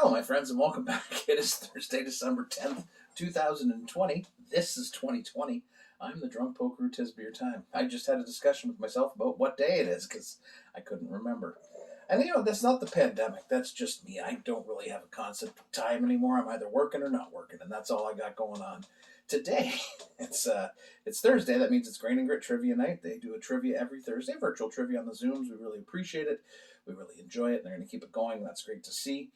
Hello, my friends, and welcome back. It is Thursday, December 10th, 2020. This is 2020. I'm the drunk poker who tis beer time. I just had a discussion with myself about what day it is because I couldn't remember. And that's not the pandemic. That's just me. I don't really have a concept of time anymore. I'm either working or not working, and that's all I got going on. Today, it's Thursday. That means it's Grain and Grit Trivia Night. They do a trivia every Thursday, virtual trivia on the Zooms. We really appreciate it. We really enjoy it, and they're going to keep it going. That's great to see.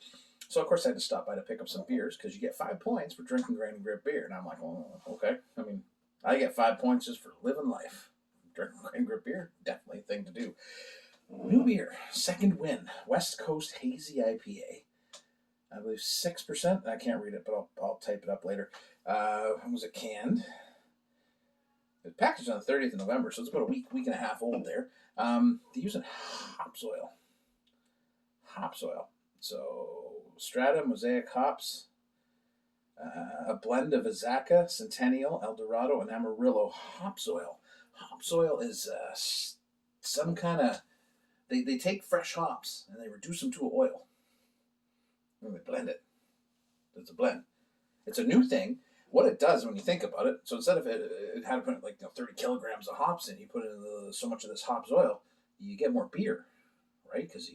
So, of course, I had to stop by to pick up some beers because you get 5 points for drinking Grain and Grit beer. And I'm like, well, okay. I mean, I get 5 points just for living life. Drinking Grain and Grit beer, definitely a thing to do. New beer, second win, West Coast Hazy IPA. I believe 6%. I can't read it, but I'll type it up later. When was it canned? It was packaged on the 30th of November, so it's about a week and a half old there. They're using hops oil. So, Strata, Mosaic hops, a blend of Azacca, Centennial, Eldorado, and Amarillo hops oil. Hops oil is some kind of... They take fresh hops and they reduce them to oil. And they blend it. It's a blend. It's a new thing. What it does when you think about it, so instead of it had to put like 30 kilograms of hops in, you put in so much of this hops oil, you get more beer, right? Because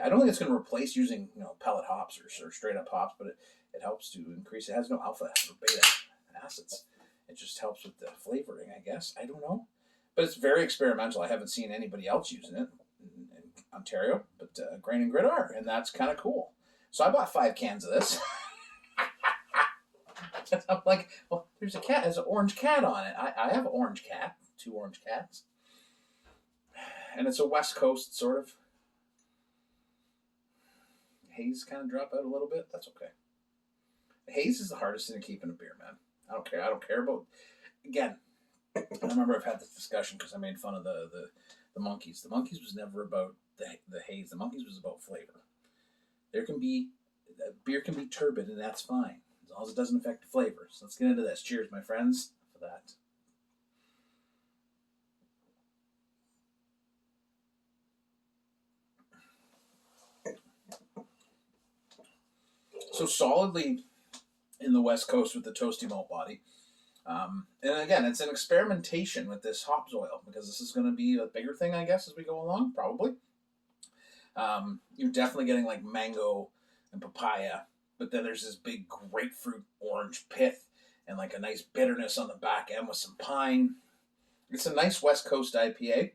I don't think it's going to replace using pellet hops or straight up hops, but it helps to increase. It has no alpha or beta acids. It just helps with the flavoring, I guess. I don't know, but it's very experimental. I haven't seen anybody else using it in Ontario, but Grain and Grit are, and that's kind of cool. So I bought 5 cans of this. I'm like, well, there's an orange cat on it. I have an orange cat, 2 orange cats, and it's a West Coast sort of. Haze kind of drop out a little bit. That's okay. Haze is the hardest thing to keep in a beer, man. I don't care about. Again, I remember I've had this discussion because I made fun of the monkeys. The monkeys was never about the haze. The monkeys was about flavor. Beer can be turbid, and that's fine as long as it doesn't affect the flavor. So let's get into this. Cheers, my friends, for that. So solidly in the West Coast with the toasty malt body. And again, it's an experimentation with this hops oil because this is going to be a bigger thing, I guess, as we go along, probably. You're definitely getting like mango and papaya, but then there's this big grapefruit orange pith and like a nice bitterness on the back end with some pine. It's a nice West Coast IPA.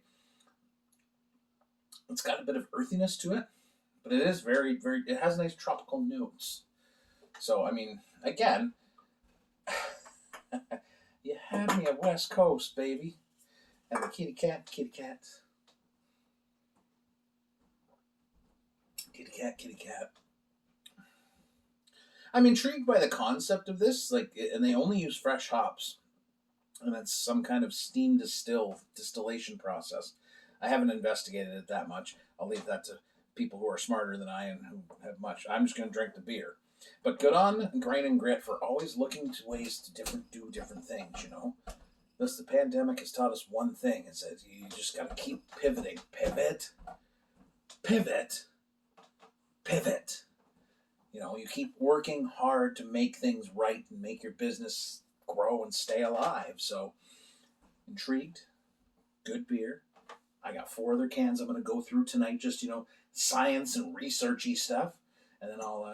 It's got a bit of earthiness to it, but it is very, very, it has nice tropical notes. So, I mean, again, you had me at West Coast, baby. And the kitty cat. Kitty cat. I'm intrigued by the concept of this, and they only use fresh hops. And it's some kind of steam distillation process. I haven't investigated it that much. I'll leave that to people who are smarter than I and who have much. I'm just going to drink the beer. But good on Grain and Grit for always looking to ways to do different things, The pandemic has taught us one thing. It says you just got to keep pivoting. Pivot. You keep working hard to make things right and make your business grow and stay alive. So, intrigued. Good beer. I got 4 other cans I'm going to go through tonight, just, science and researchy stuff. And then I'll,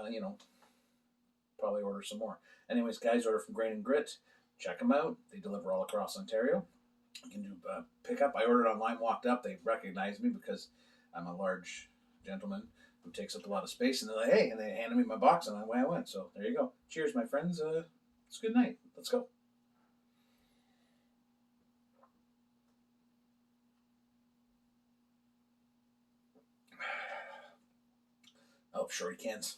probably order some more. Anyways, guys, order from Grain and Grit. Check them out. They deliver all across Ontario. You can do pickup. I ordered online, walked up. They recognized me because I'm a large gentleman who takes up a lot of space. And they're like, hey, and they handed me my box, and away I went. So there you go. Cheers, my friends. It's a good night. Let's go. Oh, shorty cans.